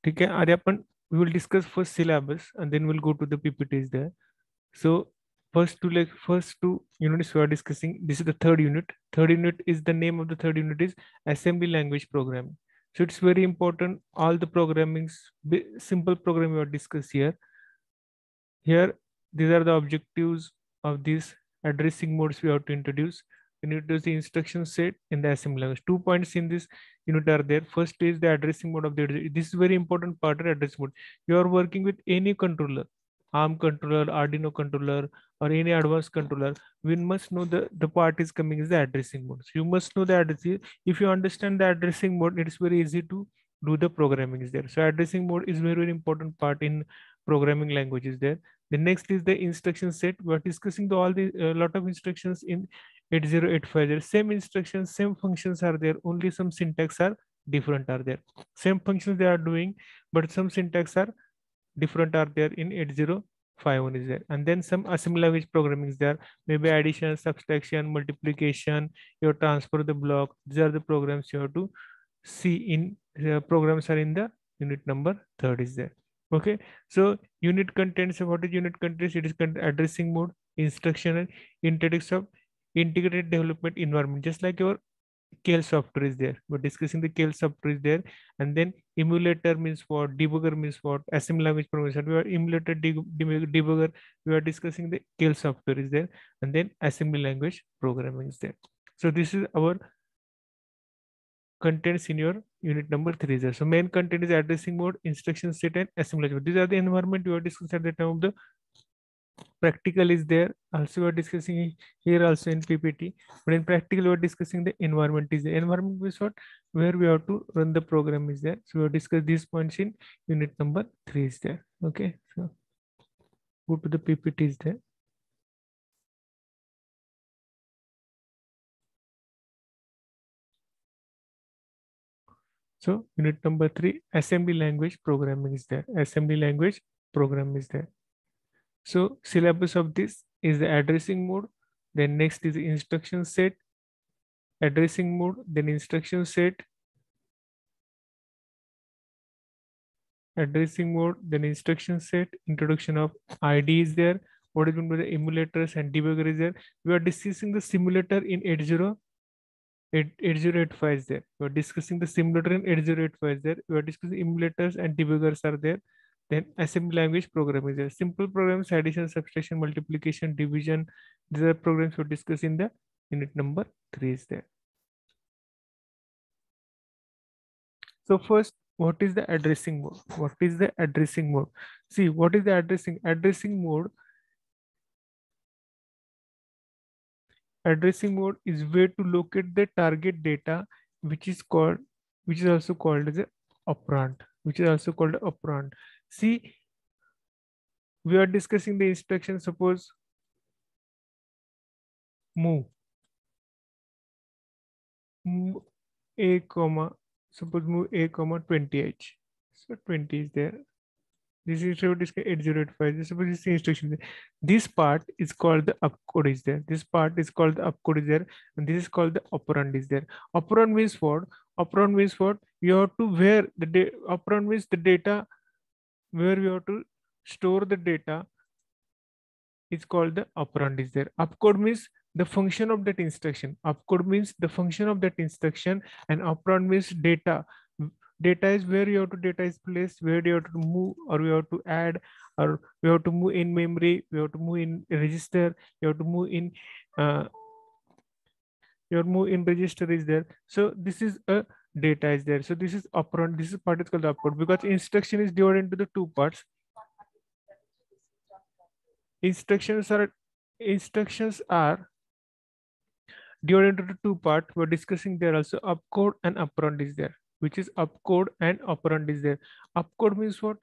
ठीक है, आर्य अपन we will discuss first syllabus and then we'll go to the PPTs there. So first two units we are discussing. This is the third unit. Third unit is the name of the third unit is assembly language programming. So it's very important. All the programmings, simple programming we are discuss here. Here, these are the objectives of these addressing modes we have to introduce. We need to use the instruction set in the assembly language. 2 points in this unit are there. First is the addressing mode of the. This is very important part of address mode. You are working with any controller, ARM controller, Arduino controller, or any advanced controller. We must know the part is coming is the addressing mode. So you must know the addressing. If you understand the addressing mode, it is very easy to do the programming is there. So addressing mode is very, very important part in programming languages there. The next is the instruction set. We are discussing all the lot of instructions in 80850. Same instructions, same functions are there. Only some syntax are different are there. Same functions they are doing, but some syntax are different are there in 8051 is there. And then some assembly language programming is there. Maybe addition, subtraction, multiplication, you transfer the block. These are the programs you have to see in programs are in the unit number third is there. Okay, so unit contents, what is unit contents? It is addressing mode, instructional, introduction of integrated development environment, just like your KL software is there. We're discussing the KL software is there. And then emulator means what, debugger means what, assembly language programming. We are emulator debugger. We are discussing the KL software is there. And then assembly language programming is there. So this is our contents in your unit number 3 is there. So main content is addressing mode, instruction set, and assembly language. These are the environment we are discussing at the time of the practical is there. Also we are discussing here also in PPT, but in practical we are discussing the environment is the environment is what, where we have to run the program is there. So we have discussed these points in unit number 3 is there. Okay, so go to the PPT is there. So unit number 3, assembly language programming is there. Assembly language program is there. So syllabus of this is the addressing mode. Then next is the instruction set, addressing mode, then instruction set, addressing mode, then instruction set, introduction of ID is there. What is going to be the emulators and debugger is there. We are discussing the simulator in 8085 is there. We are discussing the simulator in 8085 is there. We are discussing emulators and debuggers are there. Then assembly language program is there. Simple programs, addition, subtraction, multiplication, division. These are programs we discuss in the unit number 3 is there. So first, what is the addressing mode? What is the addressing mode? See, what is the addressing mode? Addressing mode is where to locate the target data, which is called, which is also called as a operand, which is also called operand. See, we are discussing the instruction. Suppose move, move a comma. Suppose move a comma 20h. So 20 is there. This is 8085. Suppose this is the instruction. This part is called the opcode is there. This part is called the opcode is there, and this is called the operand is there. Operand means what? Operand means what? You have to where the operand means the data where you have to store the data is called the operand is there. Opcode means the function of that instruction. Opcode means the function of that instruction, and operand means data. Data is where your data is placed, where you have to move, or you have to add, or you have to move in memory, you have to move in register, you have to move in your move in register is there. So this is a data is there. So this is operand. This is part is called the opcode because instruction is divided into the two parts. Instructions are divided into the two parts. We're discussing there also opcode and operand is there, which is opcode and operand is there. Opcode means what?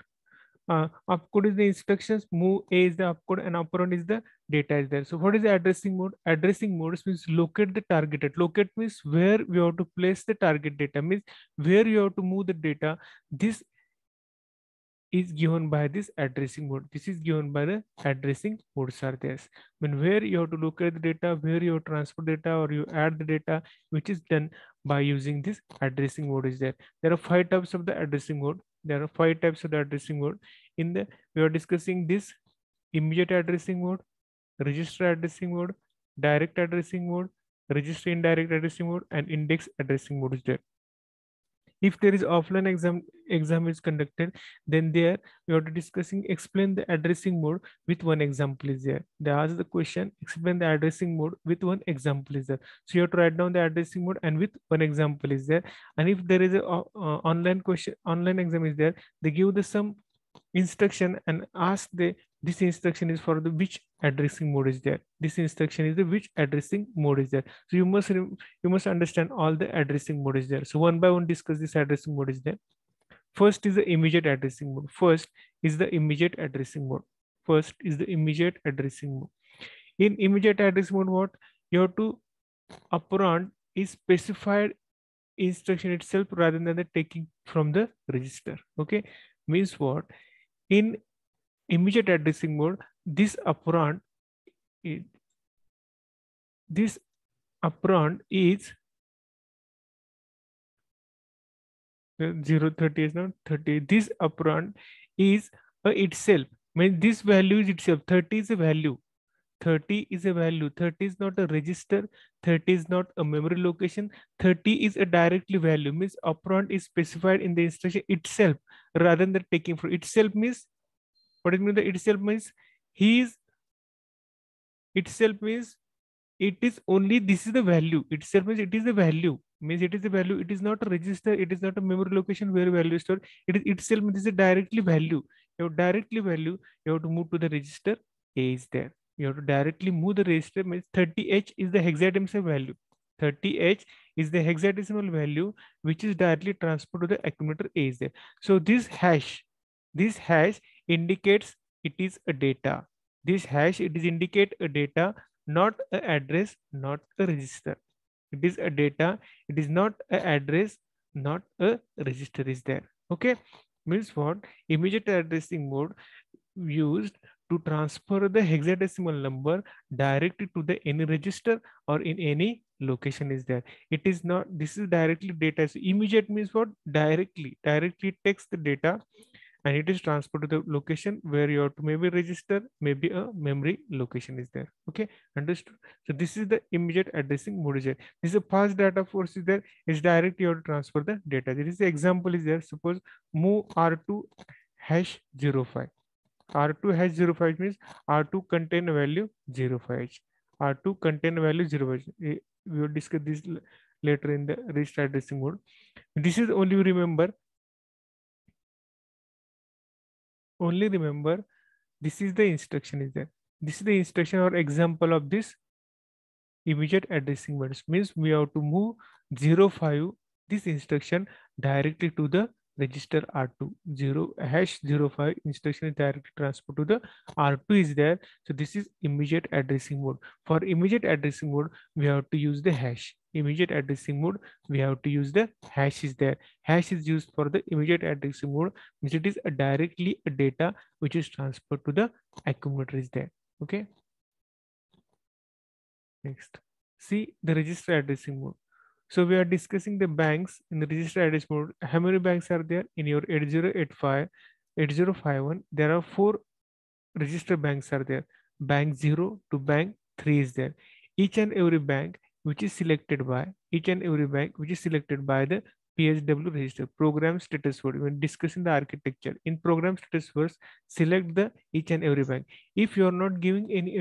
Opcode is the instructions, move A is the opcode, and operand is the data is there. So what is the addressing mode? Addressing mode means locate the targeted. Locate means where we have to place the target data, means where you have to move the data. This is given by this addressing mode. This is given by the addressing modes are there. When where you have to look at the data, where you transfer data or you add the data, which is done by using this addressing mode is there. There are 5 types of the addressing mode. There are 5 types of the addressing mode. In the we are discussing this immediate addressing mode, register addressing mode, direct addressing mode, register indirect addressing mode, and index addressing mode is there. If there is offline exam is conducted, then there we are discussing explain the addressing mode with one example is there. They ask the question, explain the addressing mode with one example is there. So you have to write down the addressing mode and with one example is there. And if there is a online question, online exam is there, they give the some instruction and ask the this instruction is for the which addressing mode is there. This instruction is the which addressing mode is there. So you must understand all the addressing mode is there. So one by one discuss this addressing mode is there. First is the immediate addressing mode. First is the immediate addressing mode. First is the immediate addressing mode. In immediate addressing mode, what you have to operand is specified instruction itself rather than the taking from the register. Okay, means what? In immediate addressing mode, this operand is 030 is not 30. This operand is itself. Means this value is itself. 30 is a value. 30 is a value. 30 is not a register. 30 is not a memory location. 30 is a directly value. Means operand is specified in the instruction itself rather than taking from itself. Means what it means? The itself means he is itself means it is only this is the value itself means it is the value means it is the value. It is not a register. It is not a memory location where value is stored. It is itself means it is a directly value. You have directly value. You have to move to the register. A is there. You have to directly move the register. Means 30H is the hexadecimal value. 30H is the hexadecimal value which is directly transferred to the accumulator A is there. So this hash indicates it is a data. This hash it is indicate a data, not an address, not a register. It is a data. It is not an address, not a register is there. Okay, means what? Immediate addressing mode used to transfer the hexadecimal number directly to the any register or in any location is there. It is not, this is directly data. So immediate means what? Directly takes the data and it is transferred to the location where you have to maybe register, maybe a memory location is there. Okay, understood? So this is the immediate addressing mode is there. This is a fast data force is there. It's directly you have to transfer the data. There is the example is there. Suppose move R2 hash 05. R2 hash 05 means R2 contain a value 05H. R2 contain a value 05H. We will discuss this later in the register addressing mode. This is only remember this is the instruction is there. This is the instruction or example of this immediate addressing words. Means we have to move 05 this instruction directly to the register R2. 0 #05 instruction is directly transferred to the R2 is there. So this is immediate addressing mode. For immediate addressing mode, we have to use the hash. Immediate addressing mode, we have to use the hash is there. Hash is used for the immediate addressing mode, which it is directly a data which is transferred to the accumulator is there. Okay. Next, see the register addressing mode. So we are discussing the banks in the register address mode. How many banks are there in your 8085, 8051? There are 4 register banks are there. Bank 0 to bank 3 is there. Each and every bank which is selected by the PSW register, program status word. When discussing the architecture in program status words, select the each and every bank. If you are not giving any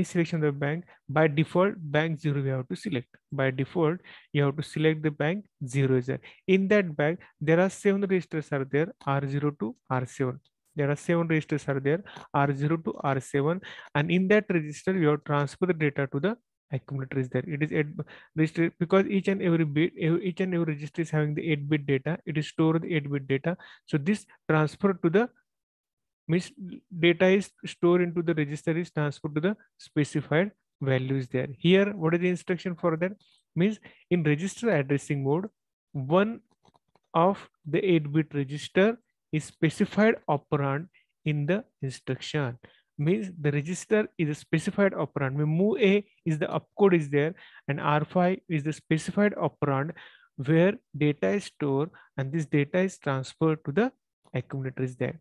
selection of the bank, by default bank 0 we have to select. By default you have to select the bank 0 is there. In that bank there are 7 registers are there, R0 to R7. There are 7 registers are there, R0 to R7, and in that register you have transfer the data to the accumulator is there. It is 8 register because each and every register is having the 8-bit data. It is stored the 8-bit data. So this transfer to the means data is stored into the register is transferred to the specified values there. Here, what is the instruction for that? Means in register addressing mode, one of the 8-bit register is specified operand in the instruction. Means the register is a specified operand. When move A is the opcode is there, and R5 is the specified operand where data is stored and this data is transferred to the accumulator is there.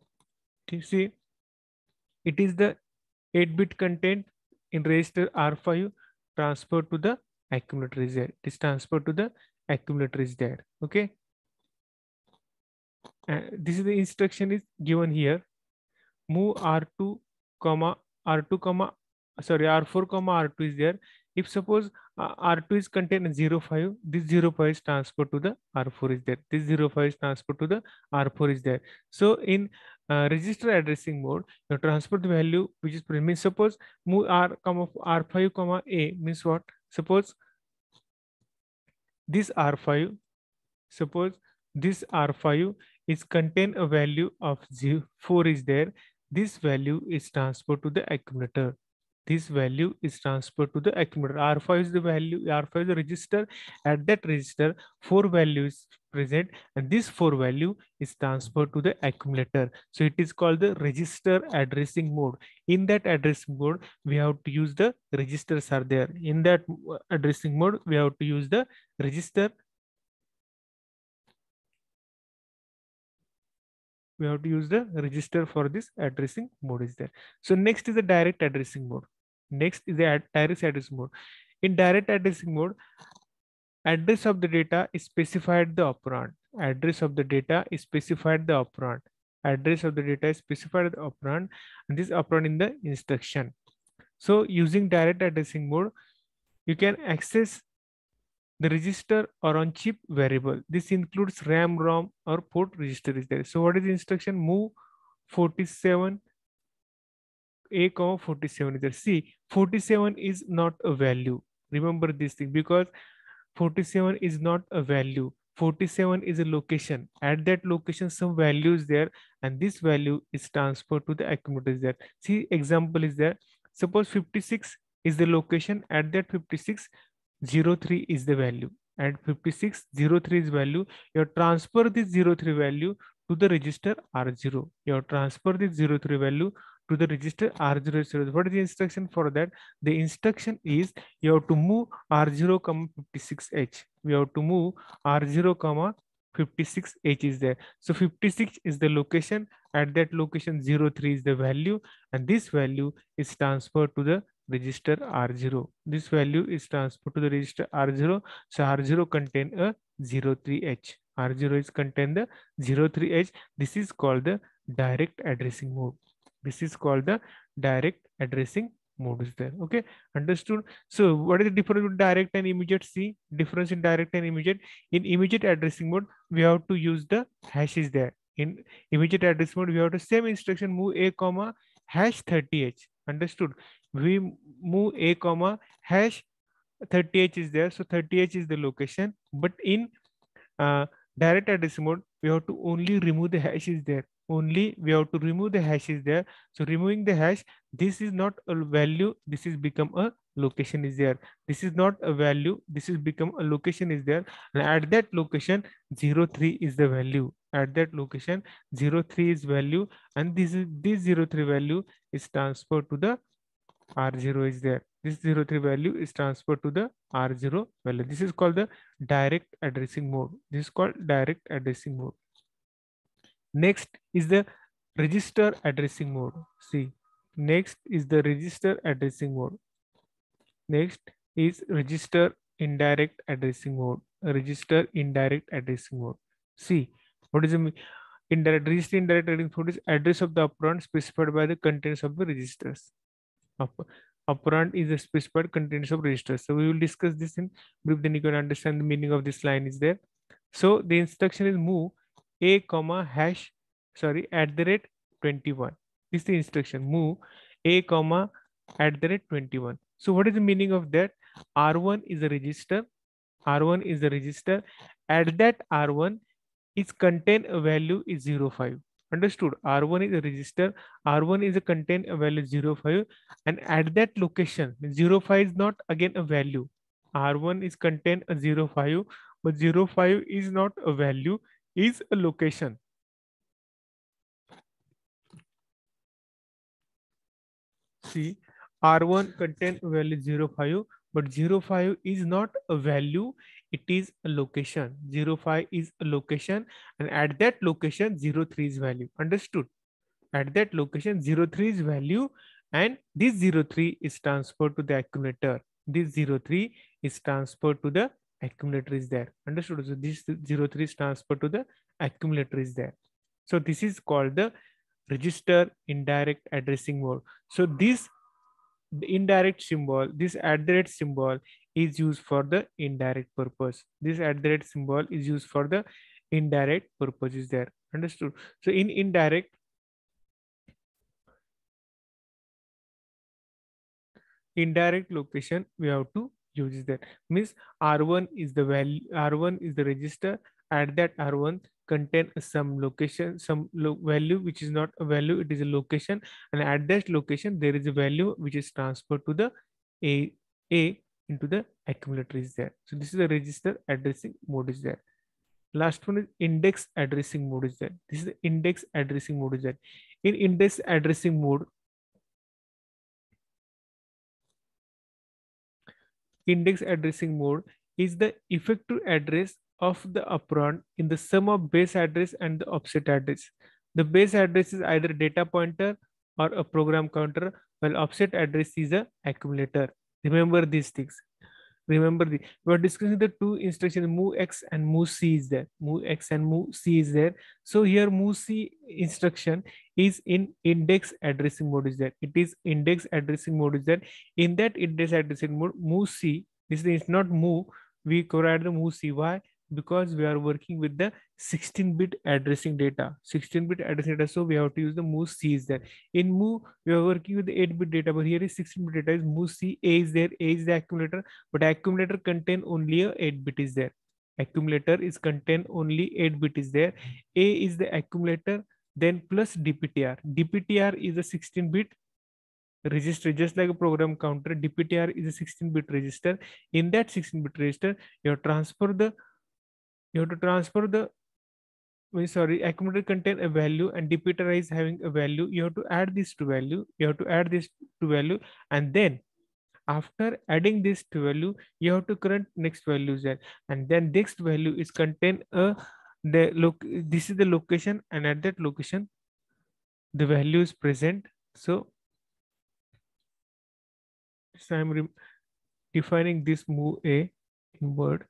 You see, it is the 8-bit content in register R5 transferred to the accumulator is there. It is transferred to the accumulator is there. Okay. This is the instruction is given here. Move R2 comma R2 comma sorry R4 comma R2 is there. If suppose R2 is contained 05, this 05 is transferred to the R4 is there. This 05 is transferred to the R4 is there. So in register addressing mode, you transfer the value which is means suppose move R comma R5 comma A means what? Suppose this R5, suppose this R5 is contain a value of 4 is there. This value is transferred to the accumulator. This value is transferred to the accumulator. R5 is the value, R5 is the register. At that register, 4 values present, and this 4 value is transferred to the accumulator. So it is called the register addressing mode. In that addressing mode, we have to use the registers are there. In that addressing mode, we have to use the register. We have to use the register for this addressing mode is there. So next is the direct addressing mode. Next is the direct addressing mode. In direct addressing mode, address of the data is specified the operand. Address of the data is specified the operand. Address of the data is specified the operand, and this operand in the instruction. So using direct addressing mode, you can access the register or on chip variable. This includes RAM, ROM, or port register is there. So what is the instruction? Move 47 A, 47 is there. See, 47 is not a value. Remember this thing because 47 is not a value. 47 is a location. At that location, some value is there, and this value is transferred to the accumulator is there. See, example is there. Suppose 56 is the location. At that 56, 03 is the value. At 56, 03 is value. You transfer this 03 value to the register R0. You transfer this 03 value to the register R0. What is the instruction for that? The instruction is you have to move R0, 56H. We have to move R0, 56H is there. So 56 is the location. At that location, 03 is the value, and this value is transferred to the register R0. This value is transferred to the register R0. So R0 contain a 03H. R0 is contain the 03H. This is called the direct addressing mode. This is called the direct addressing mode is there. Okay, understood. So what is the difference between direct and immediate? See, difference in direct and immediate. In immediate addressing mode, we have to use the hash is there. In immediate address mode, we have to same instruction move A, hash 30H. Understood. We move A, hash 30H is there. So 30H is the location. But in direct address mode, we have to only remove the hash is there. Only we have to remove the hash is there. So removing the hash, this is not a value. This is become a location is there. This is not a value. This is become a location is there. And at that location, 03 is the value. At that location, 03 is value, and this 03 value is transferred to the R0 is there. This 03 value is transferred to the R0 value. This is called the direct addressing mode. This is called direct addressing mode. Next is the register addressing mode. See, next is the register addressing mode. Next is register indirect addressing mode. Register indirect addressing mode. See, what is the indirect register indirect addressing mode is address of the operand specified by the contents of the registers. Operand is the specified contents of registers. So we will discuss this in brief, then you can understand the meaning of this line is there. So the instruction is move A, hash, sorry, at the rate 21. This is the instruction, move A, at the rate 21. So what is the meaning of that? R1 is a register. R1 is the register. At that R1 is contain a value is 05. Understood? R1 is a register. R1 is a contain a value 05. And at that location, 05 is not again a value. R1 is contain a 05, but 05 is not a value, is a location. See, R1 contain value 05, but 05 is not a value, it is a location. 05 is a location, and at that location 03 is value. Understood? At that location 03 is value, and this 03 is transferred to the accumulator. This 03 is transferred to the accumulator is there. Understood? So this 03 is transferred to the accumulator is there. So this is called the register indirect addressing mode. So this the indirect symbol, this at the rate symbol is used for the indirect purpose. This at the rate symbol is used for the indirect purpose is there. Understood? So in indirect location we have to use that. Means R1 is the value, R1 is the register. At that R1 contain some location, some value which is not a value, it is a location, and at that location there is a value which is transferred to the a into the accumulator is there. So this is the register addressing mode is there. Last one is index addressing mode is there. This is the index addressing mode is there. In index addressing mode, index addressing mode is the effective address of the operand in the sum of base address and the offset address. The base address is either data pointer or a program counter, while offset address is a accumulator. Remember these things. Remember we are discussing the two instructions, move x and move c is there. Move x and move c is there. So here move c instruction is in index addressing mode is there. It is index addressing mode is there. In that index addressing mode, move c, this is not move, we provide the move c. Why? Because we are working with the 16-bit addressing data. 16-bit addressing data, so we have to use the move c is there. In move, we are working with the 8-bit data, but here is 16-bit data is move c, a is there, a is the accumulator, but accumulator contain only a 8-bit is there. Accumulator is contain only 8-bit is there. A is the accumulator, then plus DPTR. DPTR is a 16-bit register, just like a program counter. DPTR is a 16-bit register. In that 16-bit register, you have to transfer the sorry, accumulator contain a value and DPTR is having a value. You have to add this to value. You have to add this to value, and then after adding this to value, you have to current next values there, and then next value is contain a the look. This is the location, and at that location, the value is present. So I'm defining this move a in word.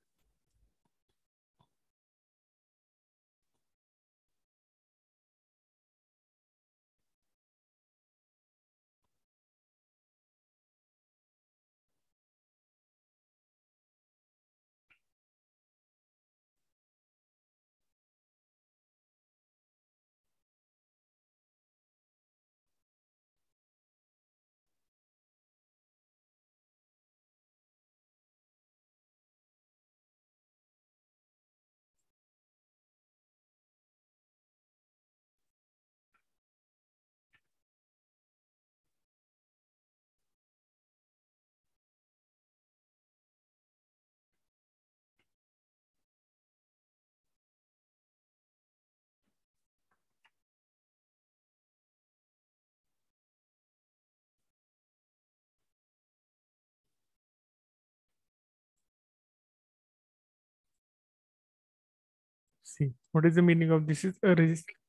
See, what is the meaning of this? Is a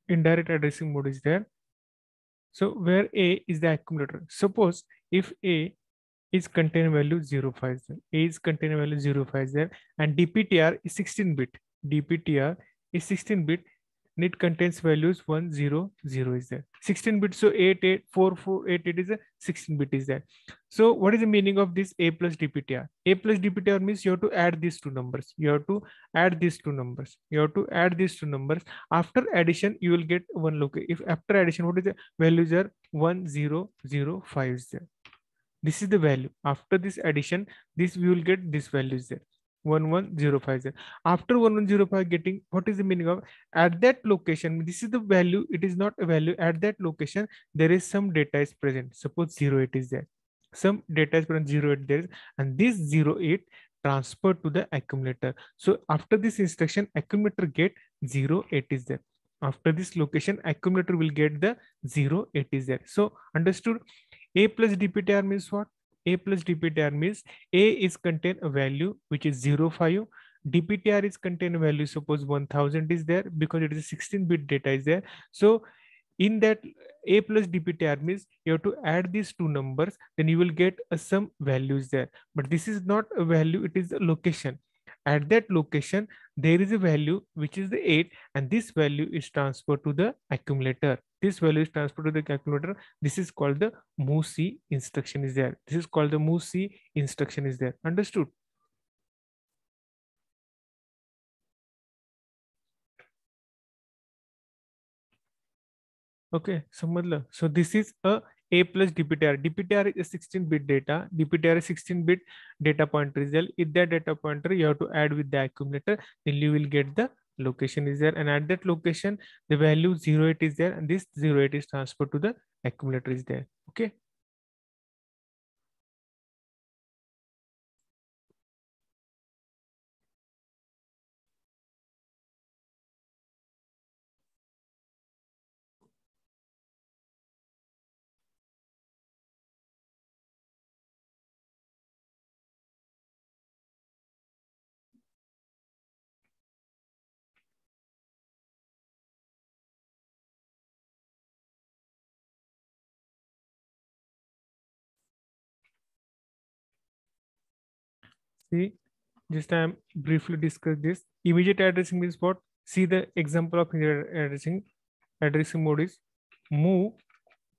indirect addressing mode is there. So where A is the accumulator. Suppose if A is contain value 05 there. A is contain value 05 there, and DPTR is 16-bit. DPTR is 16-bit. And it contains values 100 is there. 16-bit, so 884488 is a 16-bit is there. So what is the meaning of this A plus DPTR? A plus DPTR means you have to add these two numbers. You have to add these two numbers. You have to add these two numbers. After addition, you will get one location. If after addition, what is the values are 1005 is there. This is the value. After this addition, this we will get this value is there. 1105 there. After 1105 getting, what is the meaning of at that location? This is the value. It is not a value. At that location, there is some data is present. Suppose 08 is there. Some data is present 08 there is, and this 08 transferred to the accumulator. So after this instruction, accumulator get 08 is there. After this location, accumulator will get the 08 is there. So understood? A plus dptr means what? A plus dptr means A is contain a value which is 05. dptr is contain a value, suppose 1000 is there, because it is a 16-bit data is there. So in that A plus dptr means you have to add these two numbers, then you will get some values there. But this is not a value, it is a location. At that location there is a value which is the 8, and this value is transferred to the accumulator. This value is transferred to the accumulator. This is called the movec instruction is there. This is called the movec instruction is there. Understood? Okay, so this is a plus dptr. dptr is a 16-bit data. dptr is 16-bit data pointer is there. If that data pointer you have to add with the accumulator, then you will get the location is there, and at that location the value 08 is there, and this 08 is transferred to the accumulator is there. Okay. See, just I am briefly discuss this. Immediate addressing means what? See the example of immediate addressing. Addressing mode is move.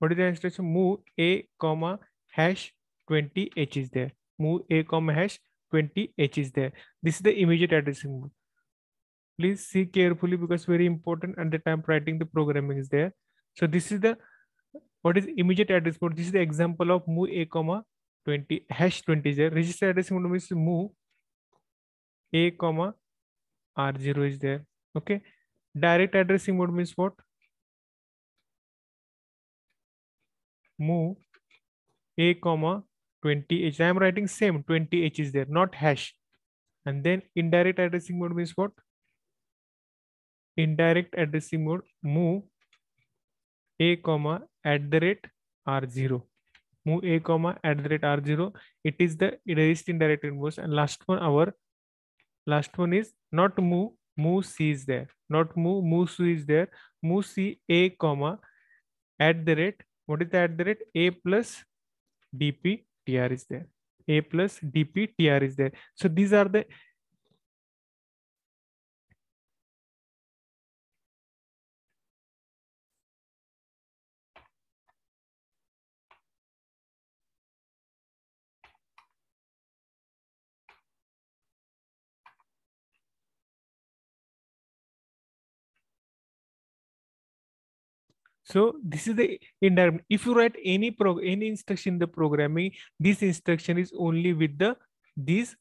What is the instruction? Move a comma hash 20h is there. Move a comma hash 20h is there. This is the immediate addressing mode. Please see carefully because very important at the time writing the programming is there. So this is the what is immediate address mode. This is the example of move a comma 20 hash 20 is there. Register addressing mode means move a comma r0 is there. Okay. Direct addressing mode means what? Move a comma 20h. I am writing same 20h is there, not hash. And then indirect addressing mode means what? Indirect addressing mode, move a comma at the rate r0. Move a comma at the rate r0. It is the erased indirect inverse. And last one is not move. Move c is there. Not move. Move c is there. Move c a comma at the rate. What is the at the rate? A plus dptr is there. A plus dptr is there. So these are the so this is the indirect. If you write any instruction in the programming, this instruction is only with the these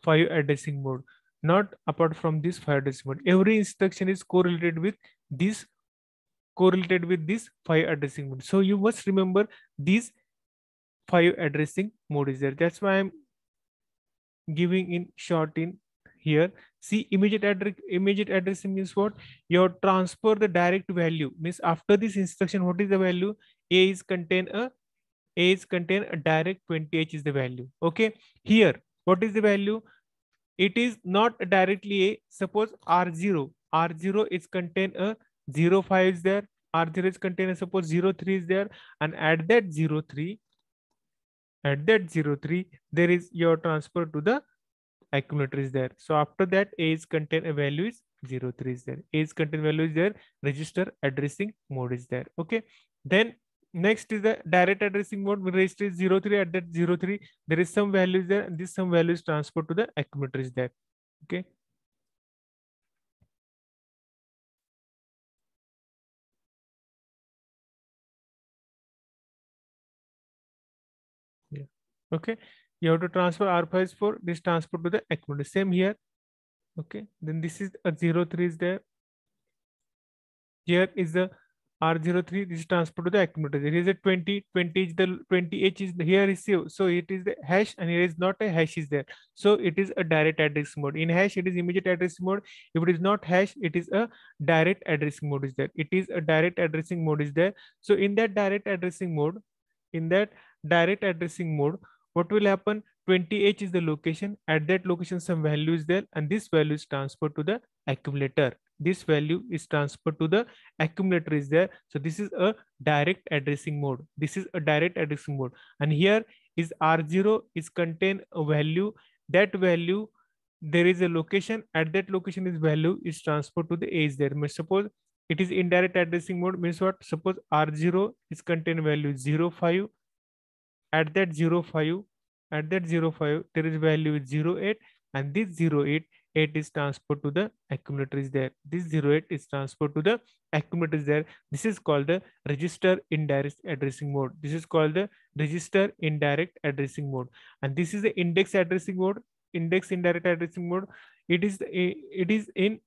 5 addressing mode, not apart from this 5 addressing mode. Every instruction is correlated with this 5 addressing mode. So you must remember these 5 addressing mode is there. That's why I'm giving in short in here. See, immediate addressing means what? You transfer the direct value. Means after this instruction, what is the value? A is contain a direct 20h is the value. Okay. Here, what is the value? It is not directly a. Suppose R0. R0 is contain a 05 is there. R0 is contain a suppose 03 is there. And at that 03, there is your transfer to the accumulator is there. So after that, A is contain a value is 03 is there. A is contain value is there. Register addressing mode is there. Okay. Then next is the direct addressing mode. When register is 03, at that 03, there is some value is there, and this some value is transferred to the accumulator is there. Okay. Yeah. Okay. You have to transfer R5 for this transfer to the accumulator. Same here. Okay. Then this is a 03 is there. Here is the R03, this is transferred to the accumulator. Here is a 20, 20 is the 20H is the, here is zero. So it is the hash, and here is not a hash is there. So it is a direct address mode. In hash, it is immediate address mode. If it is not hash, it is a direct addressing mode is there. It is a direct addressing mode is there. So in that direct addressing mode, In that direct addressing mode, what will happen? 20H is the location. At that location, some value is there, and this value is transferred to the accumulator. This value is transferred to the accumulator is there. So this is a direct addressing mode. This is a direct addressing mode. And here is R0 is contain a value. That value, there is a location. At that location is value is transferred to the age there. Suppose it is indirect addressing mode, means what? Suppose R0 is contain value 05. At that 05, at that 05, there is value 08, and this 08 is transferred to the accumulator is there. This 08 is transferred to the accumulator is there. This is called the register indirect addressing mode. This is called the register indirect addressing mode. And this is the index addressing mode. Index indirect addressing mode. It is in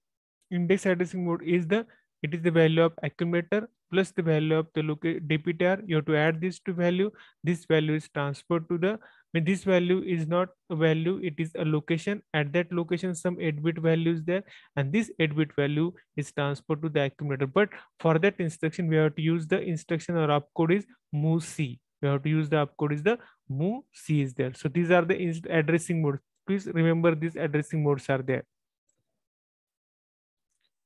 index addressing mode is the, it is the value of accumulator plus the value of the DPTR. You have to add this to value. This value is transferred to the, when this value is not a value, it is a location. At that location, some 8-bit value is there, and this 8-bit value is transferred to the accumulator. But for that instruction, we have to use the instruction or opcode is MOVC. We have to use the opcode is the MOVC is there. So these are the addressing modes. Please remember these addressing modes are there.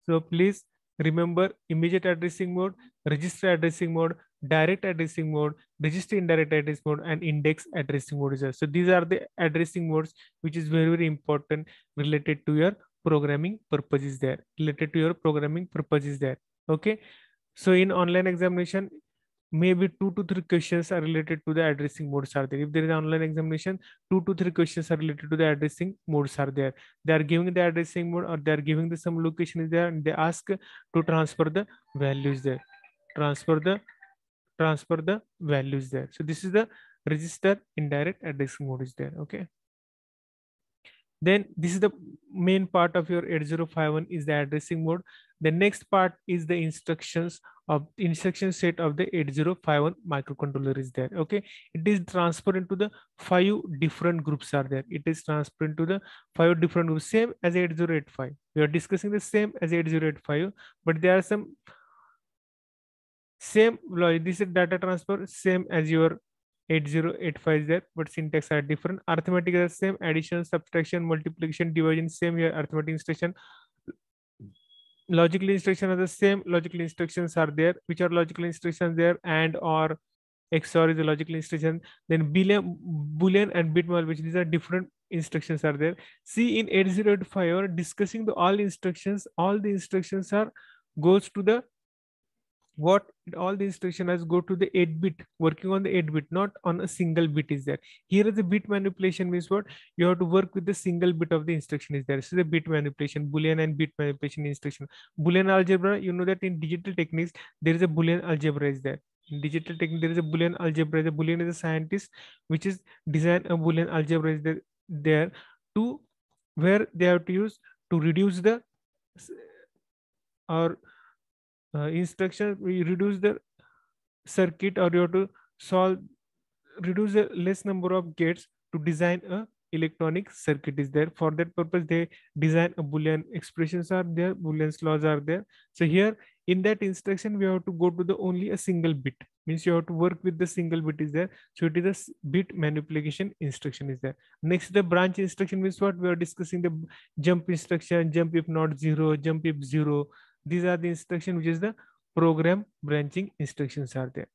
So please remember immediate addressing mode, register addressing mode, direct addressing mode, register indirect addressing mode, and index addressing mode. So these are the addressing modes which is very, very important related to your programming purposes there. Related to your programming purposes there. Okay. So in online examination, maybe 2 to 3 questions are related to the addressing modes are there. If there is an online examination, 2 to 3 questions are related to the addressing modes are there. They are giving the addressing mode, or they are giving the some location is there, and they ask to transfer the values there. Transfer the values there. So this is the register indirect addressing mode is there. Okay. Then this is the main part of your 8051 is the addressing mode. The next part is the instruction set of the 8051 microcontroller is there. Okay, it is transferred into the 5 different groups are there. It is transferred into the 5 different groups, same as 8085. We are discussing the same as 8085, but there are some same logic. This is data transfer same as your 8085 is there, but syntax are different. Arithmetic is the same. Addition, subtraction, multiplication, division, same here. Arithmetic instruction. Logical instructions are the same. Logical instructions are there. Which are logical instructions there? And or XOR is a logical instruction. Then Boolean and bit multiplication. These are different instructions are there. See, in 8085, discussing the all instructions. All the instructions are goes to the what all the instruction has go to the 8-bit, working on the 8-bit, not on a single bit is there. Here is the bit manipulation means what? You have to work with the single bit of the instruction is there. This is a bit manipulation, Boolean and bit manipulation instruction. Boolean algebra, you know that in digital techniques, there is a Boolean algebra is there. In digital technique, there is a Boolean algebra. The Boolean is a scientist which is design a Boolean algebra is there to where they have to use to reduce the or instruction, we reduce the circuit, or you have to solve, reduce the less number of gates to design a electronic circuit is there. For that purpose, they design a Boolean expressions are there, Boolean laws are there. So here in that instruction, we have to go to the only a single bit, means you have to work with the single bit is there. So it is a bit manipulation instruction is there. Next, the branch instruction means what? We are discussing the jump instruction, jump if not 0, jump if 0. These are the instruction which is the program branching instructions are there.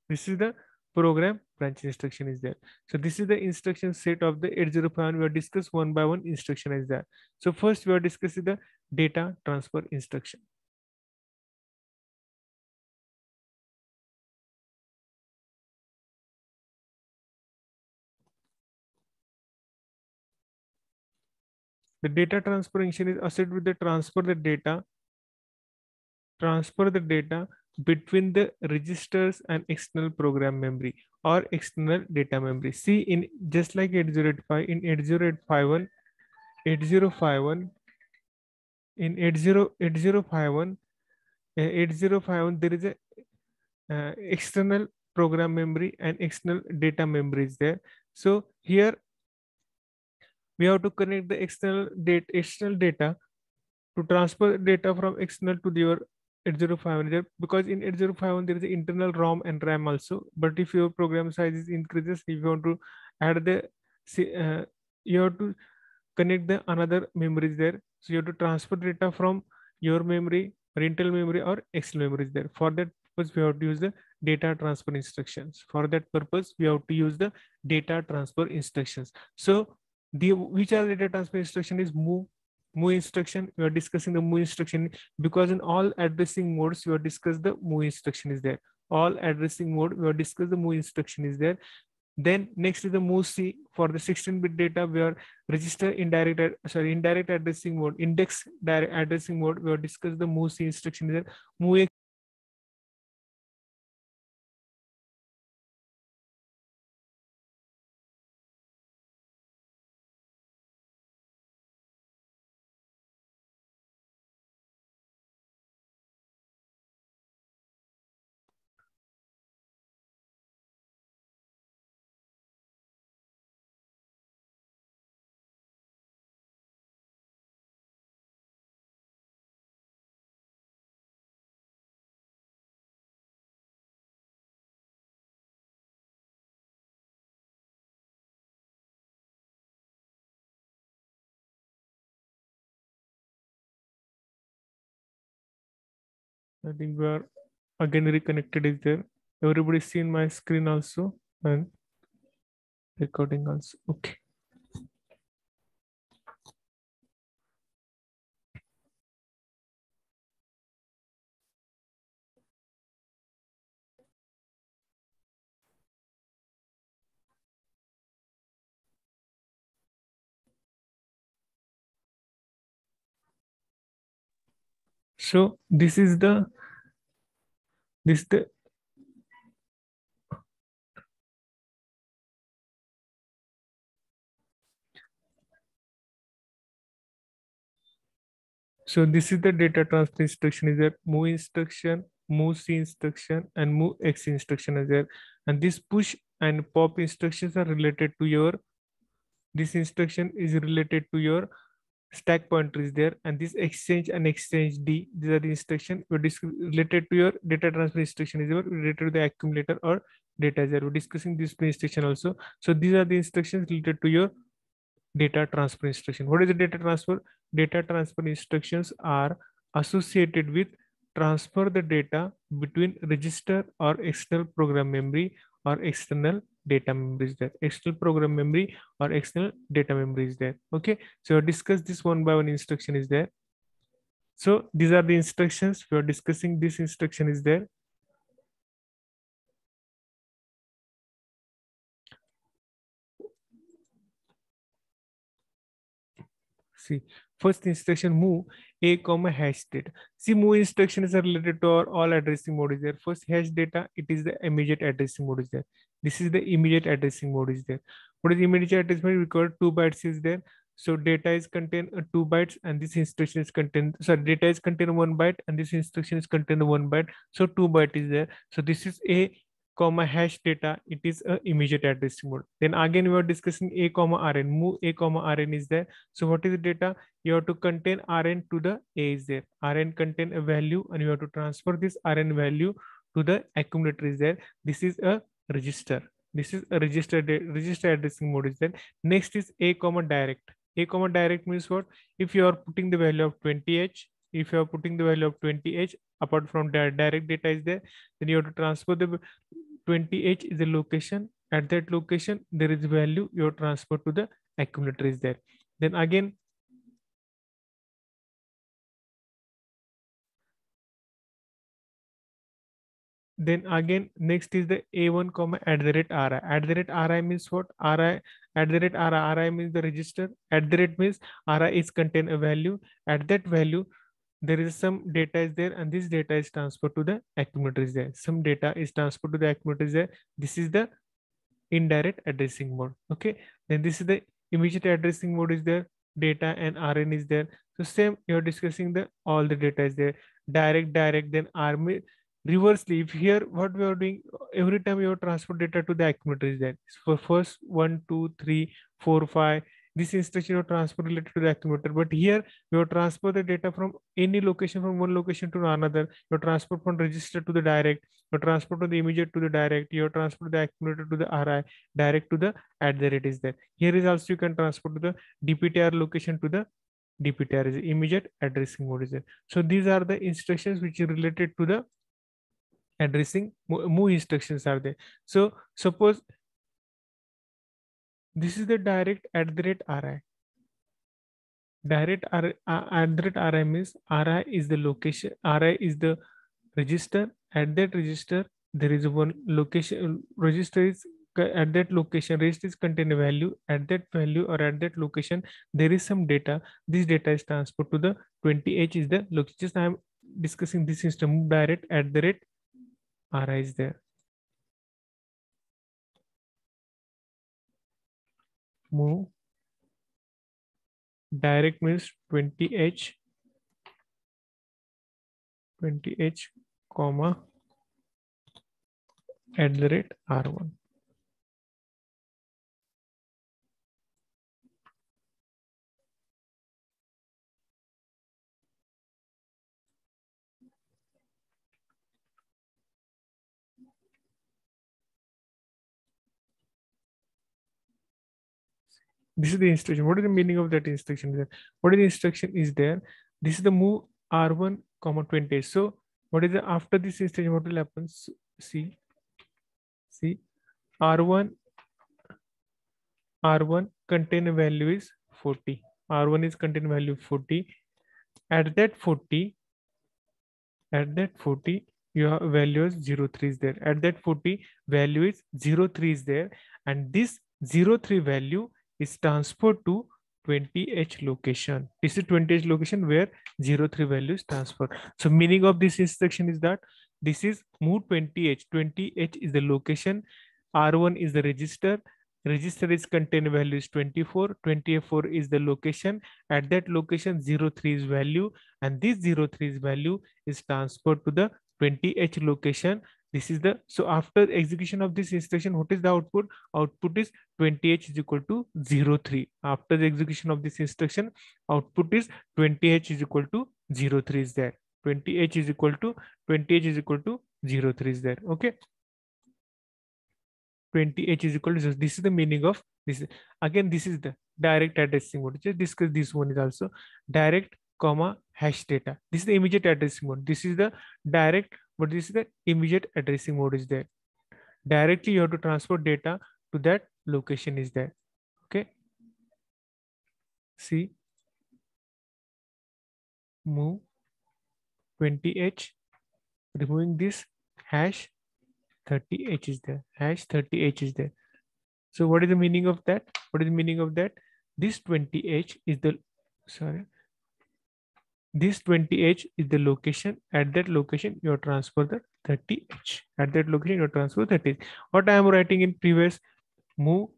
This is the program branch instruction is there. So this is the instruction set of the 8051. We will discuss one by one instruction is there. So first we are discussing the data transfer instruction. The data transfer instruction is associated with the transfer the data between the registers and external program memory or external data memory. See, in just like 8085, in 8051, in 8051, there is a external program memory and external data memory is there. So here we have to connect the external data to transfer data from external to your 8051 there, because in 8051 there is an internal ROM and RAM also. But if your program size is increases, if you want to add the you have to connect the another memories there. So you have to transfer data from your memory, rental memory or external memories there. For that purpose, we have to use the data transfer instructions. For that purpose, we have to use the data transfer instructions. So the which are data transfer instruction is move instruction. We are discussing the move instruction because in all addressing modes we are discuss the move instruction is there. All addressing mode we are discuss the move instruction is there. Then next is the move C. For the 16-bit data, we are register indirect addressing mode, index direct addressing mode. We have discussed the move C instruction is there. Move X. I think we are again reconnected is there. Everybody seen my screen also and recording also. Okay. So this the so this is the data transfer instruction is there. Move instruction, move C instruction, and move X instruction is there. And this push and pop instructions are related to your. This instruction is related to your stack pointer is there, and this exchange and exchange D, these are the instruction related to your data transfer instruction is related to the accumulator or data is there. We're discussing this instruction also. So these are the instructions related to your data transfer instruction. What is the data transfer? Data transfer instructions are associated with transfer the data between register or external program memory or external data memory is there. External program memory or external data memory is there. Okay. So discuss this one by one instruction is there. So these are the instructions. We are discussing this instruction is there. See, first instruction move a comma hash data. See, move instructions are related to all addressing mode is there. First hash data, it is the immediate addressing mode is there. This is the immediate addressing mode is there. What is immediate addressing mode? Because 2 bytes is there. So data is contain 2 bytes and this instruction is contain. So data is contain 1 byte and this instruction is contain 1 byte. So 2 byte is there. So this is a comma hash data. It is a immediate addressing mode. Then again we are discussing a comma rn. Move a comma rn is there. So what is the data? You have to contain Rn to the A is there. Rn contain a value and you have to transfer this Rn value to the accumulator is there. This is a register. This is a register addressing mode is there. Next is A comma direct. A comma direct means what? If you are putting the value of 20H, if you are putting the value of 20H, apart from the direct data is there, then you have to transfer the 20H is the location. At that location, there is value you transfer to the accumulator is there. Then again, next is the A1 comma at the rate RI. At the rate RI means what? RI at the rate RI means the register. At the rate means RI is contain a value. At that value, there is some data is there and this data is transferred to the accumulator is there. Some data is transferred to the accumulator is there. This is the indirect addressing mode. Okay. Then this is the immediate addressing mode is there. Data and RN is there. So same, you're discussing the all the data is there. Direct, then army. Reversely, if here what we are doing, every time you transfer data to the accumulator is there. For first 1, 2, 3, 4, 5, this instruction of transfer related to the accumulator. But here you transfer the data from any location, from one location to another. You transfer from register to the direct, you transfer to the immediate to the direct, you transfer the accumulator to the RI, direct to the at the rate is there. Here is also you can transfer to the DPTR location to the DPTR is immediate addressing mode is there. So these are the instructions which are related to the addressing move instructions are there. So suppose this is the direct at the rate RI. Direct at the rate RI means RI is the location, RI is the register. At that register, there is one location, register is at that location, register is contain a value. At that value or at that location, there is some data. This data is transferred to the 20H is the location. Just I am discussing this system direct at the rate RI is there. Move direct means 20H comma at the rate R1. This is the instruction. What is the meaning of that instruction there? What is the instruction is there? This is the move R1 comma 20. So what is the after this instruction? What will happen? See R1 contain value is 40. R1 is contain value 40. At that 40, your value is 03 is there. At that 40, value is 03 is there, and this 03 value is transferred to 20H location. This is 20H location where 03 value is transferred. So meaning of this instruction is that this is move 20H. 20H is the location. R1 is the register. Register is contain value is 24. 24 is the location. At that location 03 is value, and this 03 is value is transferred to the 20H location. This is the, so after execution of this instruction, what is the output? Output is 20H is equal to 03. After the execution of this instruction, output is 20H is equal to 03 is there. 20H is equal to 03 is there. Okay. 20H is equal to 0. This is the meaning of this. Again, this is the direct addressing mode. Just discuss this one is also direct comma hash data. This is the immediate addressing mode. This is the direct, but this is the immediate addressing mode is there. Directly you have to transfer data to that location is there. Okay. See, move 20H, removing this hash 30H is there. Hash 30H is there. So what is the meaning of that? What is the meaning of that? This 20H is the, sorry, this 20H is the location. At that location, you transfer the 30H. At that location, you transfer 30H. What I am writing in previous, move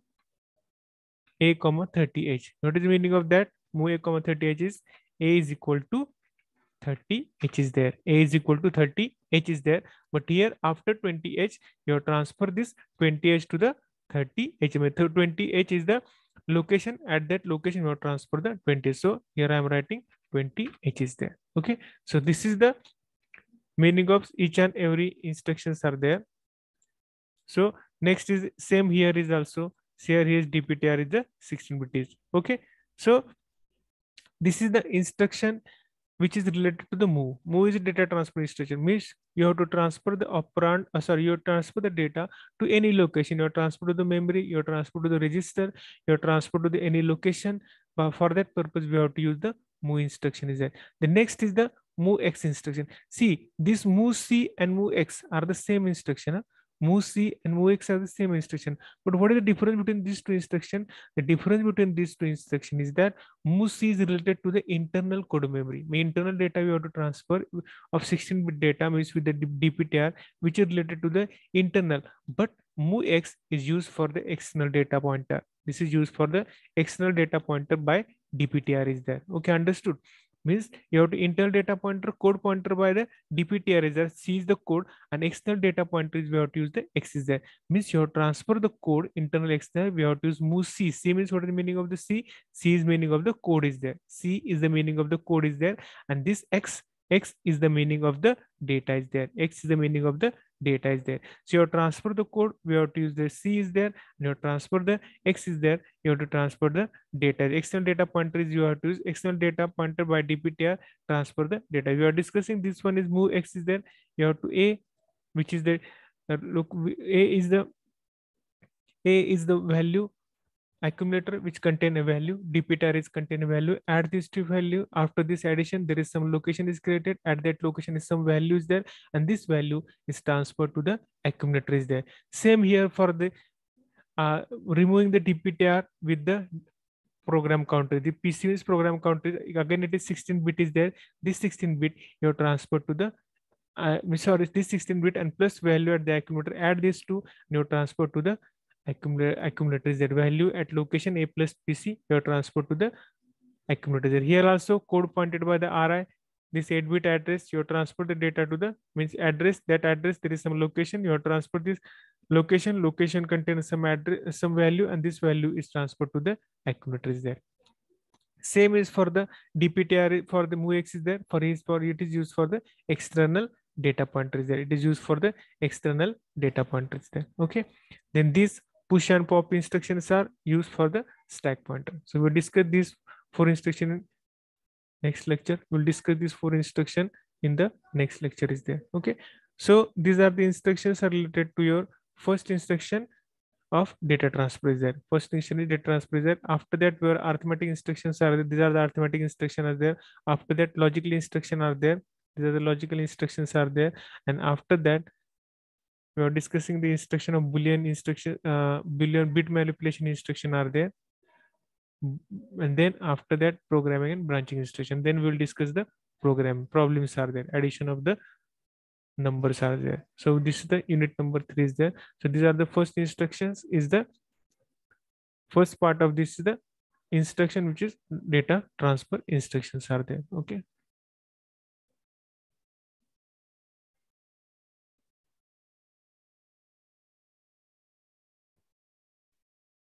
A comma 30H. What is the meaning of that? Move A comma 30H is A is equal to 30H is there. A is equal to 30H is there. But here after 20H, you transfer this 20H to the 30H. 20H is the location. At that location, you transfer the 20. So here I am writing 20H is there. Okay. So this is the meaning of each and every instructions are there. So next is same here is also, here is DPTR is the 16 bits. Okay. So this is the instruction which is related to the move. Move is a data transfer instruction. Means you have to transfer the operand, you transfer the data to any location. You transfer to the memory, you transfer to the register, you transfer to the any location. But for that purpose, we have to use the move instruction is there. The next is the move X instruction. See, this move C and move X are the same instruction. Huh? Move C and move X are the same instruction. But what is the difference between these two instructions? The difference between these two instructions is that move C is related to the internal code memory. Internal data we have to transfer of 16-bit data means with the DPTR, which is related to the internal. But move X is used for the external data pointer. This is used for the external data pointer by DPTR is there. Okay, understood. Means you have to internal data pointer, code pointer by the dptr is there, c is the code, and external data pointer is we have to use the x is there. Means you have to transfer the code internal external, we have to use move c. C means what is the meaning of the c? C is meaning of the code is there. C is the meaning of the code is there, and this x is the meaning of the data is there. X is the meaning of the data is there. So you have to transfer the code, we have to use the c is there, and you have to transfer the x is there, you have to transfer the data. External data pointer is you have to use external data pointer by dptr, transfer the data. We are discussing this one is move x is there, you have to a, which is the a is the value accumulator which contain a value, dptr is contain a value, add this to value. After this addition there is some location is created, at that location is some value is there, and this value is transferred to the accumulator is there. Same here for the removing the dptr with the program counter. The PCS program counter, again it is 16-bit is there. This 16-bit you have transferred to the sorry, this 16-bit and plus value at the accumulator, add this to, you transfer to the accumulator is there. Value at location a plus pc, you have transferred to the accumulator there. Here also code pointed by the ri, this 8-bit address, you transfer the data to the means address, that address there is some location, you have transferred this location contains some address, some value, and this value is transferred to the accumulator is there. Same is for the dptr for the movex is there, for it is used for the external data pointer is there, it is used for the external data pointer is there. Okay, then these push and pop instructions are used for the stack pointer. So we'll discuss these 4 instructions in next lecture. We'll discuss these 4 instructions in the next lecture is there. Okay, so these are the instructions are related to your first instruction of data transfer is there. First instruction is data transfer is there. After that, where arithmetic instructions are there. These are the arithmetic instructions are there. After that, logical instruction are there. These are the logical instructions are there. And after that, we are discussing the instruction of Boolean instruction, Boolean bit manipulation instruction are there. And then after that, programming and branching instruction. Then we'll discuss the program problems are there. Addition of the numbers are there. So this is the unit number 3 is there. So these are the first instructions is the first part of this is the instruction which is data transfer instructions are there. Okay.